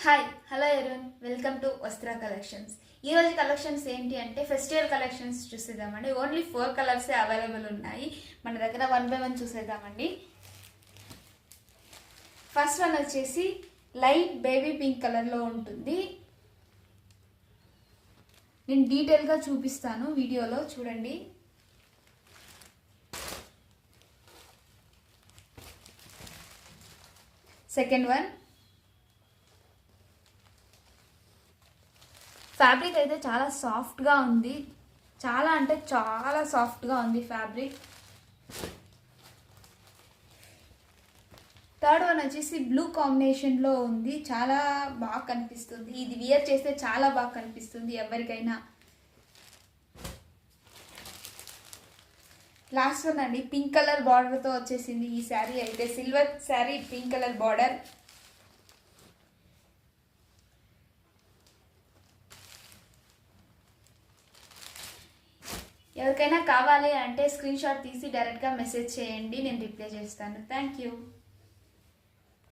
Hi hello everyone welcome to వస్త్ర collections. ఈరోజు collections ఏంటి అంటే ఫెస్టివల్ కలెక్షన్స్ చూసేద్దామండి. ఓన్లీ 4 కలర్సే అవైలబుల్ ఉన్నాయి మన దగ్గర. 1 by 1 చూసేద్దామండి. ఫస్ట్ వన్ వచ్చేసి లైట్ బేబీ పింక్ కలర్లో ఉంటుంది. నేను డీటెయిల్గా చూపిస్తాను వీడియోలో, చూడండి. సెకండ్ వన్ ఫ్యాబ్రిక్ అయితే చాలా సాఫ్ట్గా ఉంది, చాలా అంటే చాలా సాఫ్ట్గా ఉంది ఫ్యాబ్రిక్. థర్డ్ వన్ వచ్చేసి బ్లూ కాంబినేషన్లో ఉంది, చాలా బాగా కనిపిస్తుంది. ఇది వియర్ చేస్తే చాలా బాగా కనిపిస్తుంది ఎవరికైనా. లాస్ట్ వన్ అండి, పింక్ కలర్ బార్డర్తో వచ్చేసింది ఈ శారీ అయితే. Silver sari, pink colour border. ఎవరికైనా కావాలి అంటే స్క్రీన్ షాట్ తీసి డైరెక్ట్గా మెసేజ్ చేయండి, నేను రిప్లై చేస్తాను. Thank you.